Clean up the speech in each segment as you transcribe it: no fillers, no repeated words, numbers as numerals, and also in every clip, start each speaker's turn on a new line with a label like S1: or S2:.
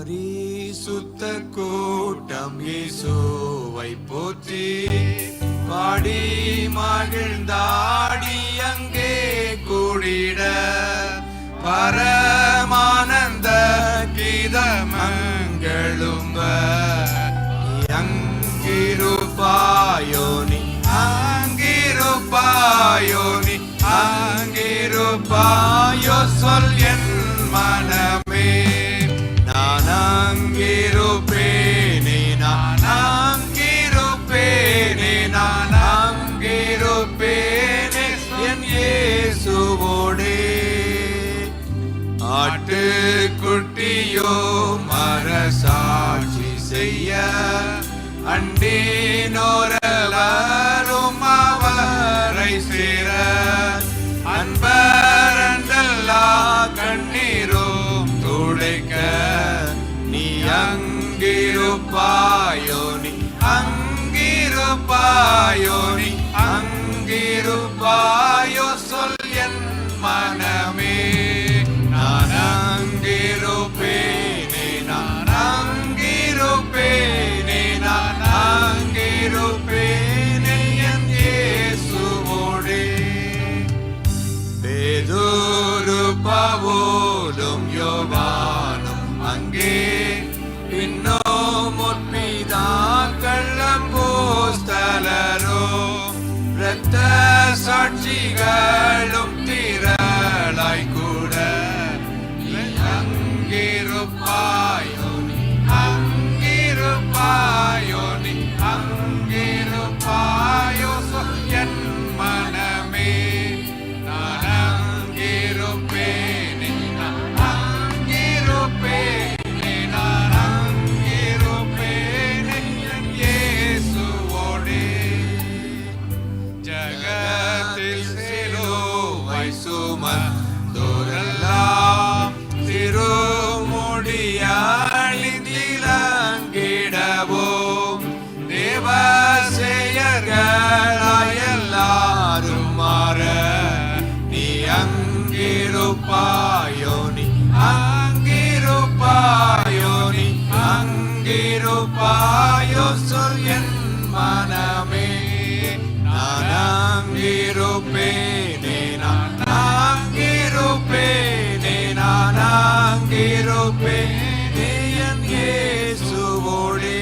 S1: பரிசுத்த கூட்டம் இயேசுவை போற்றி பாடி மகிழ்ந்தாடி அங்கே கூடிட பரமானந்த கீதமங்களும் அங்கிருப்பாயோ நீ அங்கிருப்பாயோ நீ அங்கிருப்பாயோ சொல் என் மனமே. நான் அங்கிருப்பேனே நான் அங்கிருப்பேனே நான் அங்கிருப்பேனே என் இயேசுவோடே. ஆட்டுக்குட்டியோ மரசாட்சி செய்ய அண்டேனோரெல்லாரும் அவரை சேர அன்பரண்டல்லா கண்ணீரும் துடைக்க நீ அங்கிருப்பாயோ நீ அங்கிருப்பாயோ நீ அங்கிருப்பாயோ சொல் என் மனமே. நான் அங்கிருப்பேனே நான் அங்கிருப்பேனே நான் அங்கிருப்பேனே என் இயேசுவோடே. பேதுரு பவுலும் யோவானும் அங்கே பின்னோம் முற்பிதாக்கள் அப்போஸ்தலரும் இரத்த சாட்சிகளும் திரளாய் கூட நீ அங்கிருப்பாயோ நீ அங்கிருப்பாயோ நீ அங்கிருப்பாயோ என் மனமே. நான் அங்கிருப்பேனே நான் அங்கிருப்பேனே நான் அங்கிருப்பேனே என் இயேசுவோடே. ஜகத்தில் சிலுவை சுமந்தோரெல்லாம் திருமுடியணிந்திலங்கிடவோம் தேவசேயர்களாய் எல்லாரும் மாற நீ அங்கிருப்பாயோ நீ அங்கிருப்பாயோ நீ அங்கிருப்பாயோ சொல் என் மனமே. நான் அங்கிருப்பேனே நான் அங்கிருப்பேனே நான் அங்கிருப்பேனே என் இயேசுவோடே.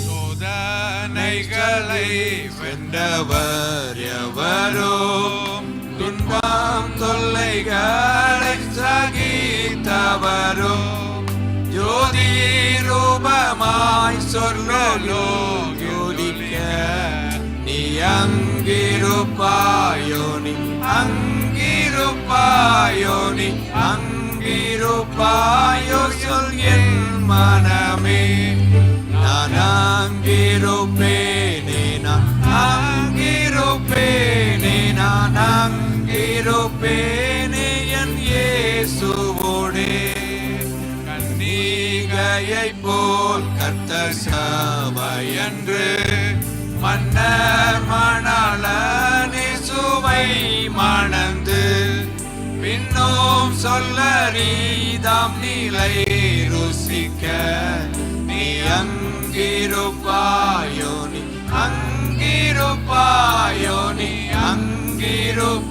S1: சோதனைகளை வென்றவர் எவரோ துன்பம் தொல்லைகளை சகித்தவரோ ஜோதி ரூபமாய் சொர்லோ யோதிக்க நீ அங்கிருப்பாயோ நீ அங்கிருப்பாயோ நீ அங்கிருப்பாயோ சொல் என் மனமே. நான் அங்கிருப்பேனே நான் அங்கிருப்பேனே நான் அங்கிருப்பேனே என் இயேசுவோடே. கன்னிகையை போல் கர்த்தர் சபையன்று மன்னர் மணாளனே சுவை மணந்து பின்னோம் சொல்லரீதாம் நிலை ருசிக்க நீ அங்கிருப்பாயோ நீ அங்கிருப்பாயோ நீ அங்கிருப்பாயோ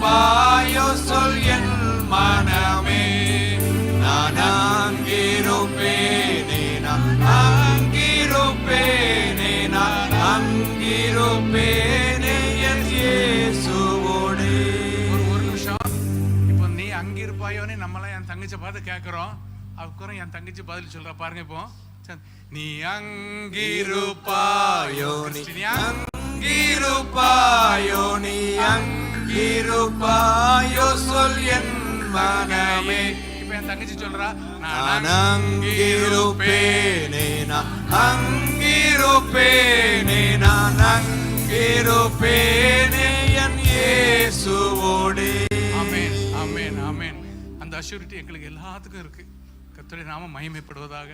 S1: சொல் என் மனமே. நான் அங்கிருப்பேனே நான் அங்கிருப்பேனே நான் அங்கிருப்பேனே என் இயேசுவோடே.
S2: ஒரு நிமிஷம். இப்போ நீ அங்கிருப்பாயோன்னு நம்மளாம் என் தங்கச்சி பார்த்து கேட்குறோம். அதுக்கப்புறம் என் தங்கச்சி பதில் சொல்ற பாருங்க. இப்போ நீ
S1: அங்கிருப்பாயோ நீ அங்கிருப்பாயோ நீ அங்கிருப்பாயோ சொல் என் மனமே.
S2: இப்ப என் தங்கச்சி சொல்றா
S1: நான் அங்கிருப்பேனே நான் அங்கிருப்பேனே நான் அங்கிருப்பேனே என் இயேசுவோடே.
S2: ஆமென் ஆமென் ஆமென். அந்த அஷ்யூரிட்டி எங்களுக்கு எல்லாத்துக்கும் இருக்கு. கர்த்தருடைய நாமம் மகிமைப்படுவதாக.